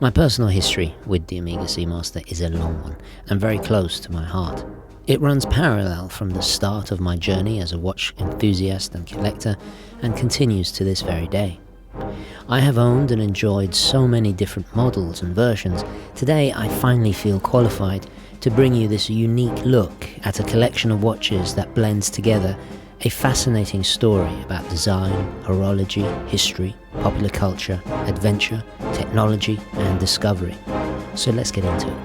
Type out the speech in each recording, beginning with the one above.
My personal history with the Omega Seamaster is a long one and very close to my heart. It runs parallel from the start of my journey as a watch enthusiast and collector and continues to this very day. I have owned and enjoyed so many different models and versions. Today I finally feel qualified to bring you this unique look at a collection of watches that blends together a fascinating story about design, horology, history, popular culture, adventure, technology and discovery. So let's get into it.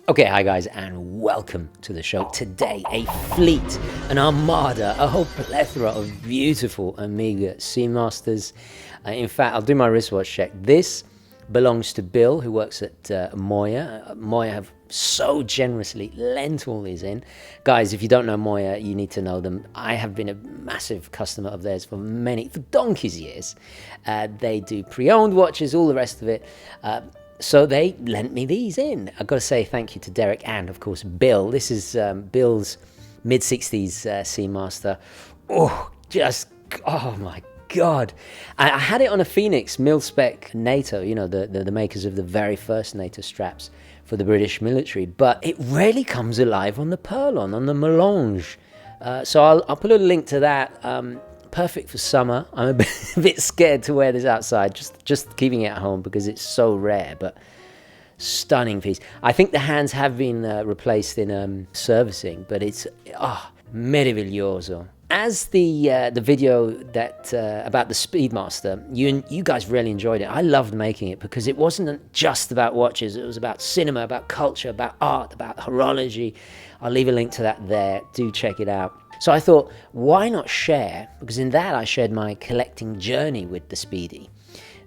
Okay, hi guys, and welcome to the show. Today, a fleet, an armada, a whole plethora of beautiful Omega Seamasters. In fact, I'll do my wristwatch check. This belongs to Bill, who works at Moya. Moya have so generously lent all these in. Guys, if you don't know Moya, you need to know them. I have been a massive customer of theirs for donkey's years. They do pre-owned watches, all the rest of it. So they lent me these in. I've got to say thank you to Derek and, of course, Bill. This is Bill's mid-60s Seamaster. Oh my God. I had it on a Phoenix mil-spec NATO, you know, the makers of the very first NATO straps for the British military. But it rarely comes alive on the Purlon, on the Melange. So I'll put a link to that. Perfect for summer. I'm a bit scared to wear this outside, just keeping it at home because it's so rare, but stunning piece. I think the hands have been replaced in servicing, but it's meraviglioso. As the video that about the Speedmaster, you guys really enjoyed it. I loved making it because it wasn't just about watches. It was about cinema, about culture, about art, about horology. I'll leave a link to that there. Do check it out. So I thought, why not share? Because in that I shared my collecting journey with the Speedy.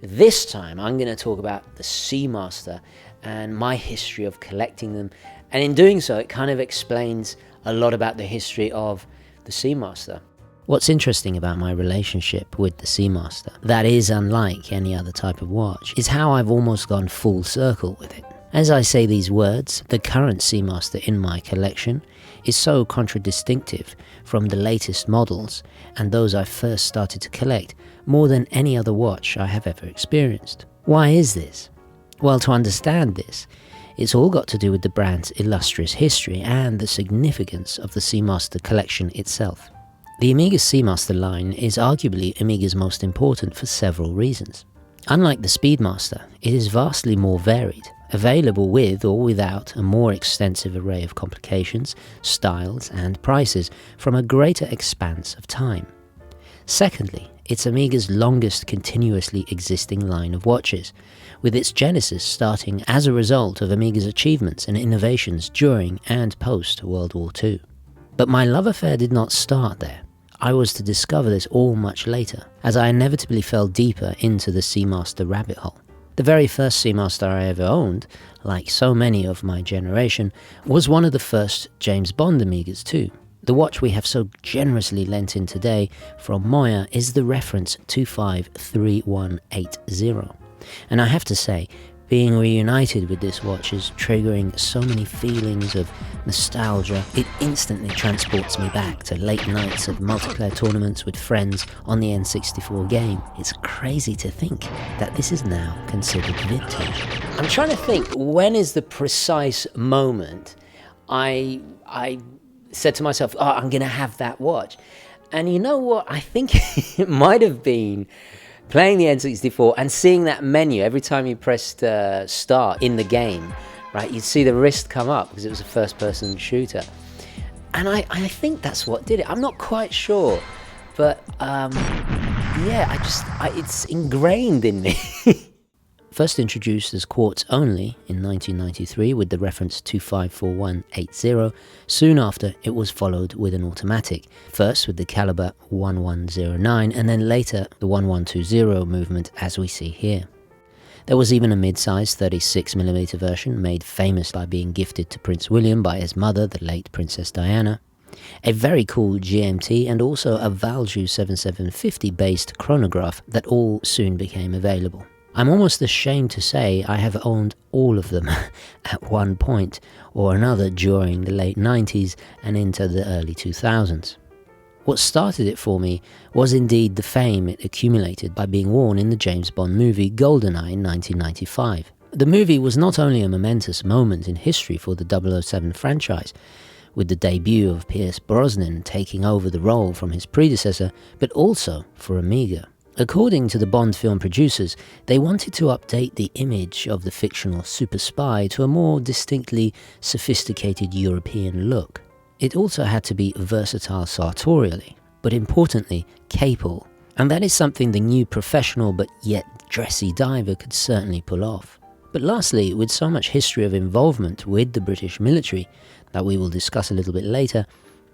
This time I'm going to talk about the Seamaster and my history of collecting them. And in doing so, it kind of explains a lot about the history of the Seamaster. What's interesting about my relationship with the Seamaster, that is unlike any other type of watch, is how I've almost gone full circle with it. As I say these words, the current Seamaster in my collection is so contradistinctive from the latest models and those I first started to collect more than any other watch I have ever experienced. Why is this? Well, to understand this, it's all got to do with the brand's illustrious history and the significance of the Seamaster collection itself. The Omega Seamaster line is arguably Omega's most important for several reasons. Unlike the Speedmaster, it is vastly more varied, available with or without a more extensive array of complications, styles and prices from a greater expanse of time. Secondly, it's Omega's longest continuously existing line of watches, with its genesis starting as a result of Omega's achievements and innovations during and post World War II. But my love affair did not start there. I was to discover this all much later, as I inevitably fell deeper into the Seamaster rabbit hole. The very first Seamaster I ever owned, like so many of my generation, was one of the first James Bond Omegas too. The watch we have so generously lent in today from Moya is the reference 253180. And I have to say, being reunited with this watch is triggering so many feelings of nostalgia. It instantly transports me back to late nights of multiplayer tournaments with friends on the N64 game. It's crazy to think that this is now considered vintage. I'm trying to think, when is the precise moment I said to myself, I'm going to have that watch? And you know what? I think it might have been playing the N64 and seeing that menu every time you pressed start in the game, right? You'd see the wrist come up because it was a first-person shooter. And I think that's what did it. I'm not quite sure, but it's ingrained in me. First introduced as quartz only in 1993 with the reference 254180, soon after it was followed with an automatic, first with the caliber 1109 and then later the 1120 movement as we see here. There was even a mid-size 36mm version made famous by being gifted to Prince William by his mother, the late Princess Diana. A very cool GMT and also a Valjoux 7750 based chronograph that all soon became available. I'm almost ashamed to say I have owned all of them at one point or another during the late 90s and into the early 2000s. What started it for me was indeed the fame it accumulated by being worn in the James Bond movie GoldenEye in 1995. The movie was not only a momentous moment in history for the 007 franchise, with the debut of Pierce Brosnan taking over the role from his predecessor, but also for Omega. According to the Bond film producers, they wanted to update the image of the fictional super spy to a more distinctly sophisticated European look. It also had to be versatile sartorially, but importantly, capable, and that is something the new professional but yet dressy diver could certainly pull off. But lastly, with so much history of involvement with the British military that we will discuss a little bit later,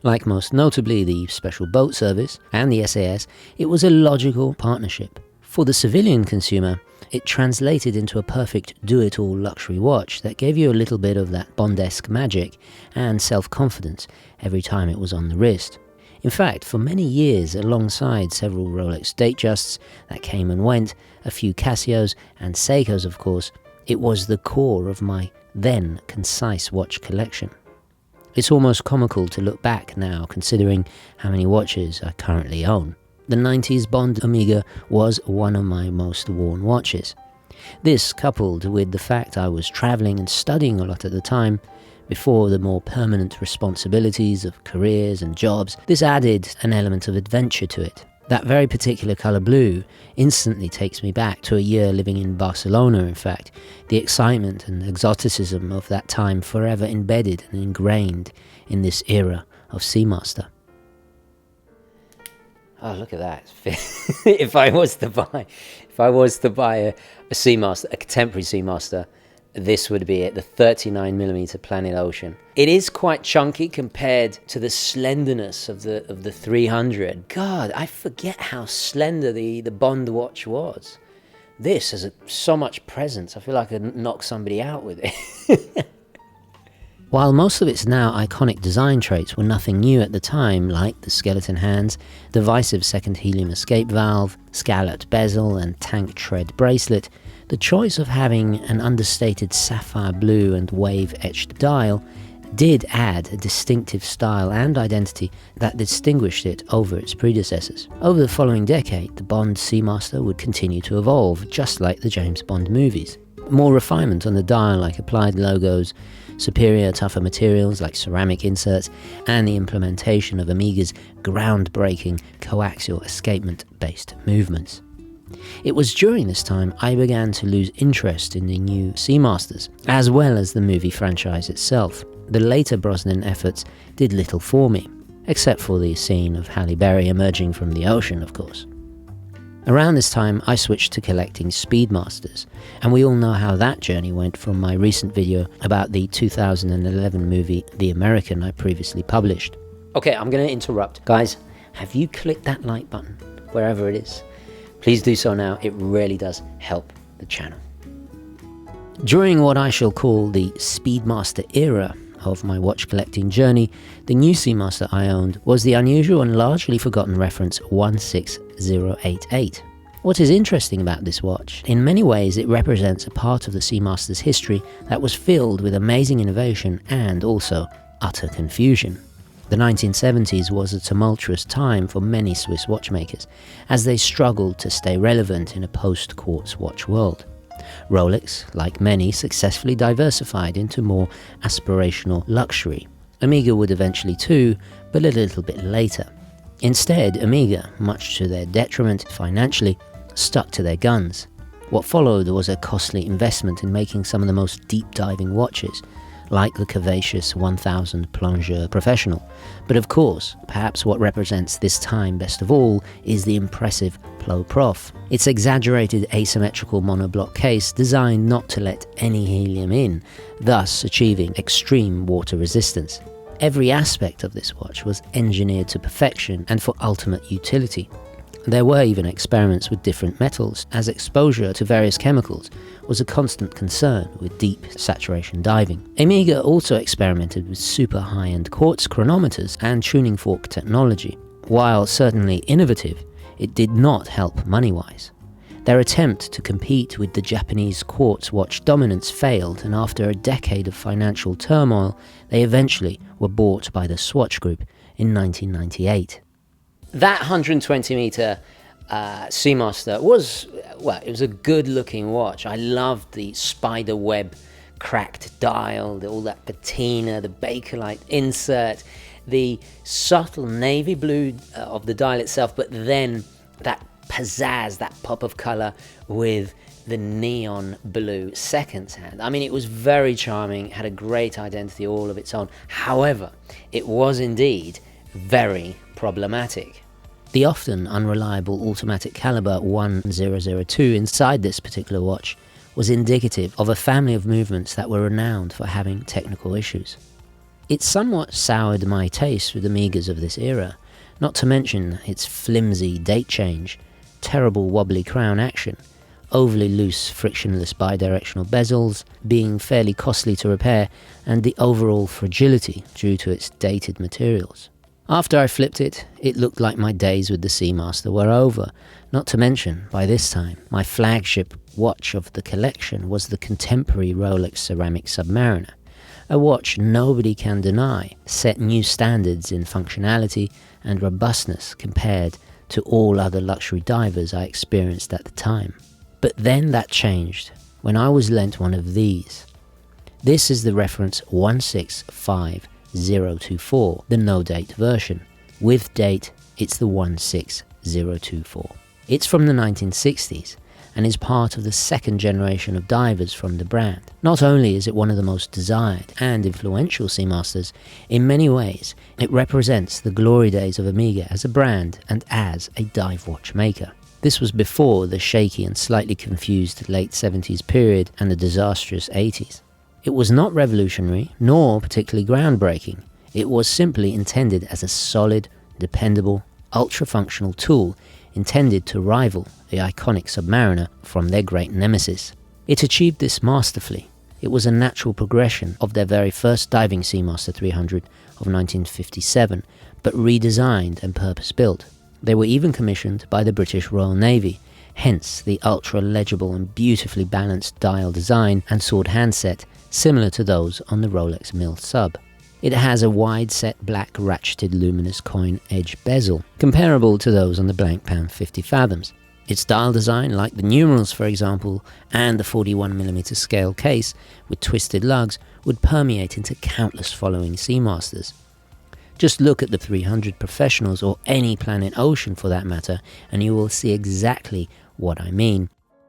like most notably the Special Boat Service and the SAS, it was a logical partnership. For the civilian consumer, it translated into a perfect do-it-all luxury watch that gave you a little bit of that Bond-esque magic and self-confidence every time it was on the wrist. In fact, for many years, alongside several Rolex Datejusts that came and went, a few Casios and Seikos of course, it was the core of my then concise watch collection. It's almost comical to look back now, considering how many watches I currently own. The 90s Bond Omega was one of my most worn watches. This, coupled with the fact I was travelling and studying a lot at the time, before the more permanent responsibilities of careers and jobs, this added an element of adventure to it. That very particular colour blue instantly takes me back to a year living in Barcelona, in fact. The excitement and exoticism of that time forever embedded and ingrained in this era of Seamaster. Oh, look at that. If I was to buy a Seamaster, a contemporary Seamaster, this would be it, the 39mm Planet Ocean. It is quite chunky compared to the slenderness of the 300. God, I forget how slender the Bond watch was. This has so much presence. I feel like I could knock somebody out with it. While most of its now iconic design traits were nothing new at the time, like the skeleton hands, divisive second helium escape valve, scalloped bezel and tank tread bracelet, the choice of having an understated sapphire blue and wave-etched dial did add a distinctive style and identity that distinguished it over its predecessors. Over the following decade, the Bond Seamaster would continue to evolve, just like the James Bond movies. More refinement on the dial, like applied logos, superior, tougher materials like ceramic inserts, and the implementation of Omega's groundbreaking coaxial escapement-based movements. It was during this time I began to lose interest in the new Seamasters, as well as the movie franchise itself. The later Brosnan efforts did little for me, except for the scene of Halle Berry emerging from the ocean, of course. Around this time, I switched to collecting Speedmasters, and we all know how that journey went from my recent video about the 2011 movie The American I previously published. Okay, I'm going to interrupt. Guys, have you clicked that like button, wherever it is? Please do so now, it really does help the channel. During what I shall call the Speedmaster era of my watch collecting journey, the new Seamaster I owned was the unusual and largely forgotten reference 16088. What is interesting about this watch? In many ways it represents a part of the Seamaster's history that was filled with amazing innovation and also utter confusion. The 1970s was a tumultuous time for many Swiss watchmakers, as they struggled to stay relevant in a post-quartz watch world. Rolex, like many, successfully diversified into more aspirational luxury. Omega would eventually too, but a little bit later. Instead, Omega, much to their detriment financially, stuck to their guns. What followed was a costly investment in making some of the most deep-diving watches, like the curvaceous 1000 Plongeur Professional. But of course, perhaps what represents this time best of all is the impressive Plo Prof. Its exaggerated asymmetrical monoblock case designed not to let any helium in, thus achieving extreme water resistance. Every aspect of this watch was engineered to perfection and for ultimate utility. There were even experiments with different metals, as exposure to various chemicals was a constant concern with deep saturation diving. Omega also experimented with super high-end quartz chronometers and tuning fork technology. While certainly innovative, it did not help money-wise. Their attempt to compete with the Japanese quartz watch dominance failed, and after a decade of financial turmoil, they eventually were bought by the Swatch Group in 1998. That 120-meter Seamaster was, well, it was a good-looking watch. I loved the spider web cracked dial, all that patina, the Bakelite insert, the subtle navy blue of the dial itself, but then that pizzazz, that pop of color with the neon blue seconds hand. I mean, it was very charming, had a great identity all of its own. However, it was indeed very problematic. The often unreliable automatic caliber 1002 inside this particular watch was indicative of a family of movements that were renowned for having technical issues. It somewhat soured my taste with Omegas of this era, not to mention its flimsy date change, terrible wobbly crown action, overly loose frictionless bidirectional bezels being fairly costly to repair, and the overall fragility due to its dated materials. After I flipped it, it looked like my days with the Seamaster were over, not to mention, by this time, my flagship watch of the collection was the contemporary Rolex Ceramic Submariner, a watch nobody can deny set new standards in functionality and robustness compared to all other luxury divers I experienced at the time. But then that changed when I was lent one of these. This is the reference 165024, the no-date version. With date, it's the 16024. It's from the 1960s and is part of the second generation of divers from the brand. Not only is it one of the most desired and influential Seamasters, in many ways it represents the glory days of Omega as a brand and as a dive watch maker. This was before the shaky and slightly confused late 70s period and the disastrous 80s. It was not revolutionary, nor particularly groundbreaking. It was simply intended as a solid, dependable, ultra-functional tool intended to rival the iconic Submariner from their great nemesis. It achieved this masterfully. It was a natural progression of their very first diving Seamaster 300 of 1957, but redesigned and purpose-built. They were even commissioned by the British Royal Navy, hence the ultra-legible and beautifully balanced dial design and sword handset similar to those on the Rolex Mil Sub. It has a wide-set black ratcheted luminous coin edge bezel, comparable to those on the blank pan 50 fathoms. Its dial design, like the numerals for example, and the 41mm scale case with twisted lugs, would permeate into countless following Seamasters. Just look at the 300 Professionals, or any Planet Ocean for that matter, and you will see exactly what I mean.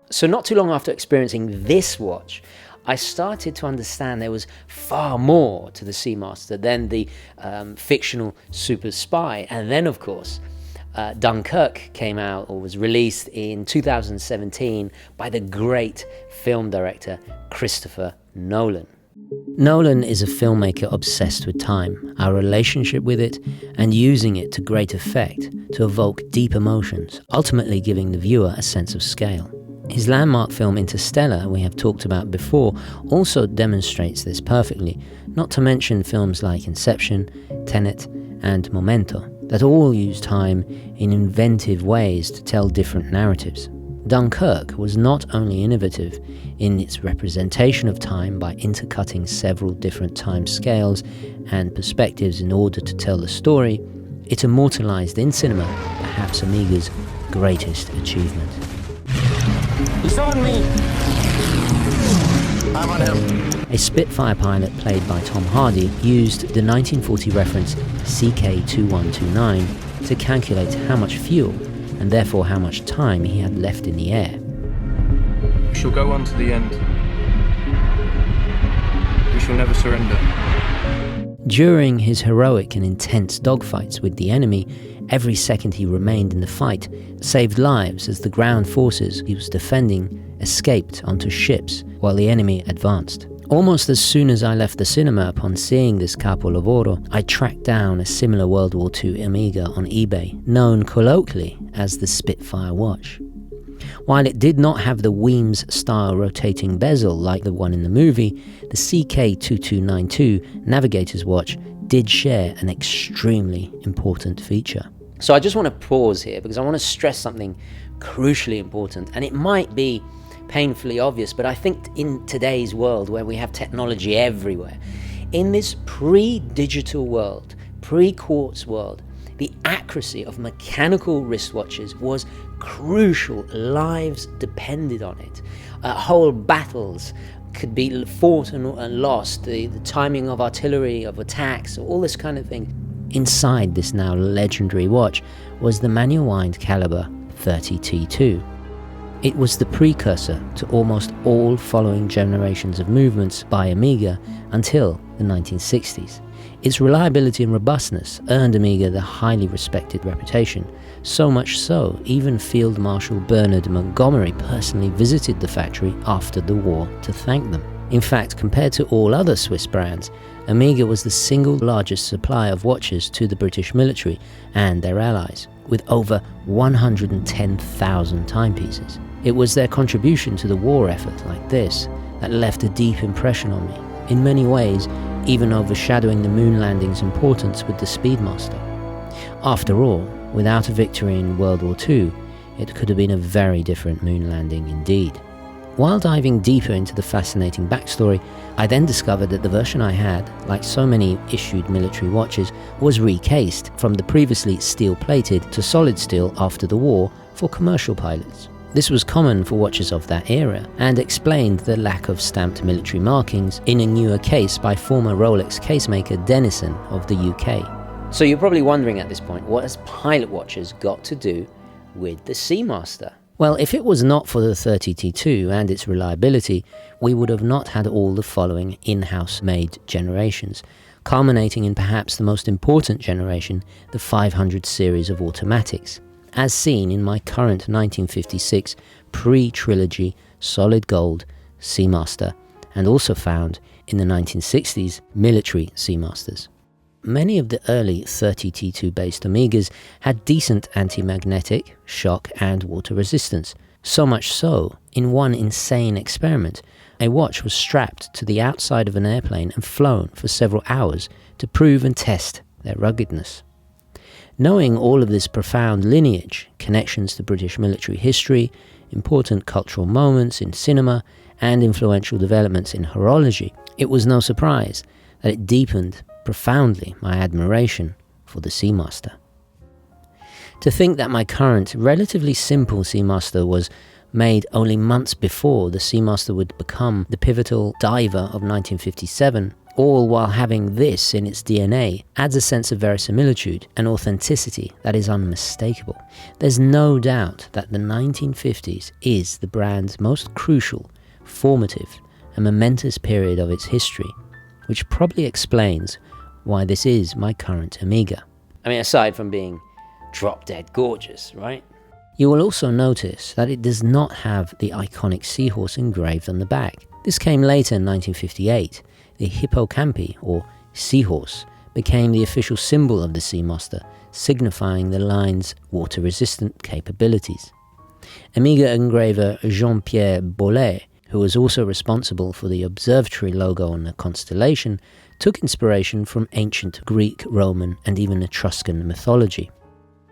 So not too long after experiencing this watch, I started to understand there was far more to the Seamaster than the fictional super spy. And then, of course, Dunkirk came out, or was released in 2017 by the great film director Christopher Nolan. Nolan is a filmmaker obsessed with time, our relationship with it, and using it to great effect to evoke deep emotions, ultimately giving the viewer a sense of scale. His landmark film Interstellar, we have talked about before, also demonstrates this perfectly, not to mention films like Inception, Tenet, and Memento, that all use time in inventive ways to tell different narratives. Dunkirk was not only innovative in its representation of time by intercutting several different time scales and perspectives in order to tell the story, it immortalized in cinema perhaps Omega's greatest achievement. He's on me! I'm on him. A Spitfire pilot played by Tom Hardy used the 1940 reference CK2129 to calculate how much fuel and therefore how much time he had left in the air. We shall go on to the end. We shall never surrender. During his heroic and intense dogfights with the enemy, every second he remained in the fight saved lives as the ground forces he was defending escaped onto ships while the enemy advanced. Almost as soon as I left the cinema upon seeing this Capo Lavoro, I tracked down a similar World War II Omega on eBay, known colloquially as the Spitfire watch. While it did not have the Weems-style rotating bezel like the one in the movie, the CK2292 Navigator's watch did share an extremely important feature. So I just want to pause here because I want to stress something crucially important, and it might be painfully obvious, but I think in today's world where we have technology everywhere, in this pre-digital world, pre-quartz world, the accuracy of mechanical wristwatches was crucial. Lives depended on it. Whole battles could be fought and lost, the timing of artillery, of attacks, all this kind of thing. Inside this now legendary watch was the manual wind caliber 30T2. It was the precursor to almost all following generations of movements by Omega until the 1960s. Its reliability and robustness earned Omega the highly respected reputation, so much so even Field Marshal Bernard Montgomery personally visited the factory after the war to thank them. In fact, compared to all other Swiss brands, Omega was the single largest supplier of watches to the British military and their allies, with over 110,000 timepieces. It was their contribution to the war effort like this that left a deep impression on me, in many ways even overshadowing the moon landing's importance with the Speedmaster. After all, without a victory in World War II, it could have been a very different moon landing indeed. While diving deeper into the fascinating backstory, I then discovered that the version I had, like so many issued military watches, was recased from the previously steel-plated to solid steel after the war for commercial pilots. This was common for watches of that era and explained the lack of stamped military markings in a newer case by former Rolex casemaker Denison of the UK. So you're probably wondering at this point, what has pilot watches got to do with the Seamaster? Well, if it was not for the 30T2 and its reliability, we would have not had all the following in-house made generations, culminating in perhaps the most important generation, the 500 series of automatics, as seen in my current 1956 pre-trilogy solid gold Seamaster, and also found in the 1960s military Seamasters. Many of the early 30T2 based Omegas had decent anti-magnetic, shock and water resistance. So much so, in one insane experiment, a watch was strapped to the outside of an airplane and flown for several hours to prove and test their ruggedness. Knowing all of this profound lineage, connections to British military history, important cultural moments in cinema, and influential developments in horology, it was no surprise that it deepened profoundly my admiration for the Seamaster. To think that my current, relatively simple Seamaster was made only months before the Seamaster would become the pivotal diver of 1957, all while having this in its DNA, adds a sense of verisimilitude and authenticity that is unmistakable. There's no doubt that the 1950s is the brand's most crucial, formative, and momentous period of its history, which probably explains why this is my current Omega. I mean, aside from being drop-dead gorgeous, right? You will also notice that it does not have the iconic seahorse engraved on the back. This came later in 1958. The hippocampi, or seahorse, became the official symbol of the Seamaster, signifying the line's water-resistant capabilities. Omega engraver Jean-Pierre Boulez, who was also responsible for the observatory logo on the constellation, took inspiration from ancient Greek, Roman, and even Etruscan mythology.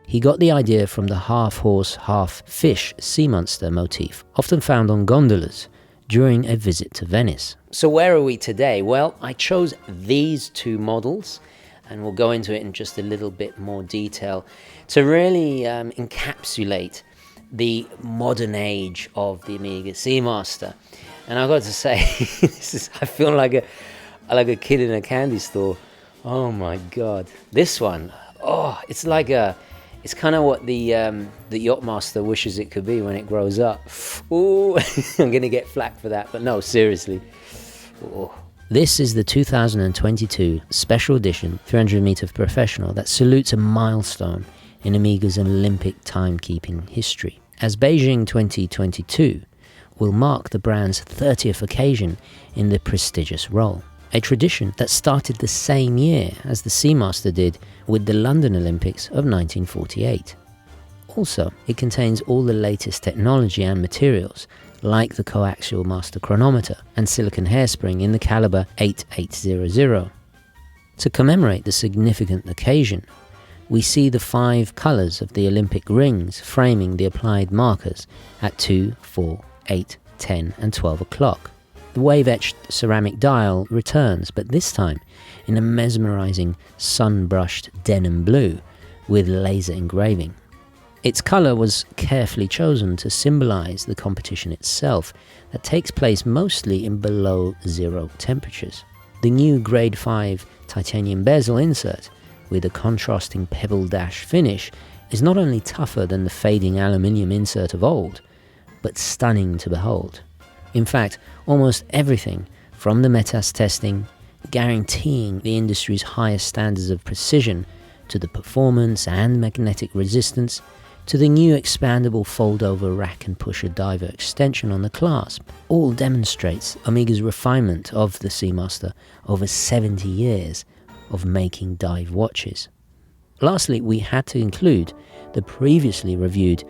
He got the idea from the half-horse, half-fish sea monster motif, often found on gondolas, during a visit to Venice. So where are we today? Well, I chose these two models, and we'll go into it in just a little bit more detail, to really encapsulate the modern age of the Omega Seamaster. And I've got to say, I feel like a kid in a candy store. Oh my God. This one, it's kind of what the Yachtmaster wishes it could be when it grows up. Ooh, I'm going to get flack for that, but no, seriously. Ooh. This is the 2022 special edition 300-meter professional that salutes a milestone in Omega's Olympic timekeeping history. As Beijing 2022 will mark the brand's 30th occasion in the prestigious role, a tradition that started the same year as the Seamaster did with the London Olympics of 1948. Also, it contains all the latest technology and materials, like the coaxial master chronometer and silicon hairspring in the caliber 8800. To commemorate the significant occasion, we see the 5 colours of the Olympic rings framing the applied markers at 2, 4, 8, 10 and 12 o'clock. The wave-etched ceramic dial returns, but this time in a mesmerising sun-brushed denim blue with laser engraving. Its colour was carefully chosen to symbolise the competition itself that takes place mostly in below zero temperatures. The new Grade 5 titanium bezel insert with a contrasting pebble dash finish is not only tougher than the fading aluminium insert of old, but stunning to behold. In fact, almost everything from the METAS testing, guaranteeing the industry's highest standards of precision, to the performance and magnetic resistance, to the new expandable fold-over rack and pusher diver extension on the clasp, all demonstrates Omega's refinement of the Seamaster over 70 years of making dive watches. Lastly, we had to include the previously reviewed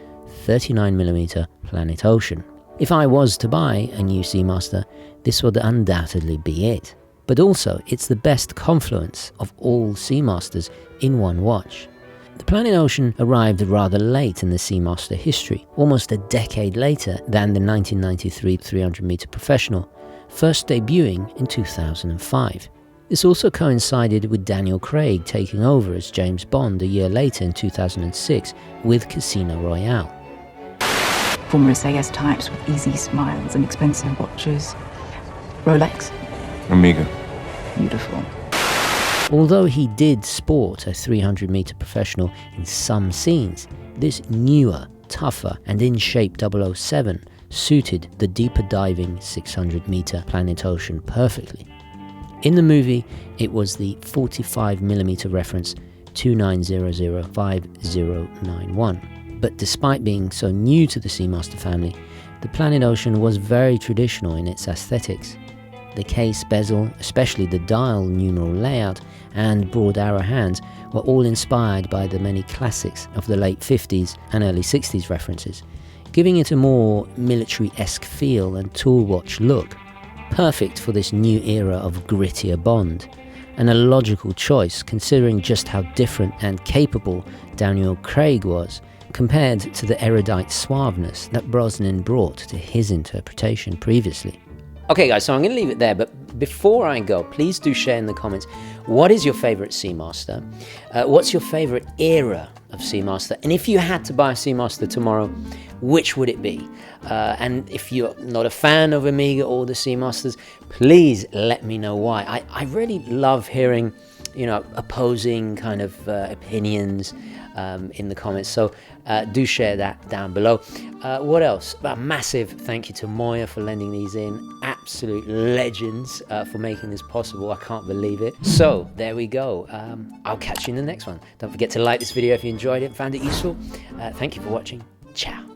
39mm Planet Ocean. If I was to buy a new Seamaster, this would undoubtedly be it. But also, it's the best confluence of all Seamasters in one watch. The Planet Ocean arrived rather late in the Seamaster history, almost a decade later than the 1993 300-meter Professional, first debuting in 2005. This also coincided with Daniel Craig taking over as James Bond a year later in 2006 with Casino Royale. Former SAS types with easy smiles and expensive watches. Rolex. Omega. Beautiful. Although he did sport a 300-meter Professional in some scenes, this newer, tougher and in-shape 007 suited the deeper diving 600-meter Planet Ocean perfectly. In the movie, it was the 45mm reference 29005091. But despite being so new to the Seamaster family, the Planet Ocean was very traditional in its aesthetics. The case bezel, especially the dial numeral layout and broad arrow hands, were all inspired by the many classics of the late 50s and early 60s references, giving it a more military-esque feel and tool watch look, perfect for this new era of grittier Bond, and a logical choice considering just how different and capable Daniel Craig was compared to the erudite suaveness that Brosnan brought to his interpretation previously. Okay guys, so I'm going to leave it there, but before I go, please do share in the comments, what is your favourite Seamaster? What's your favourite era of Seamaster? And if you had to buy a Seamaster tomorrow, which would it be? And if you're not a fan of Omega or the Seamasters, please let me know why. I really love hearing, opposing kind of opinions in the comments. So do share that down below. What else? A massive thank you to Moya for lending these in. Absolute legends for making this possible. I can't believe it. So there we go. I'll catch you in the next one. Don't forget to like this video if you enjoyed it and found it useful. Thank you for watching. Ciao.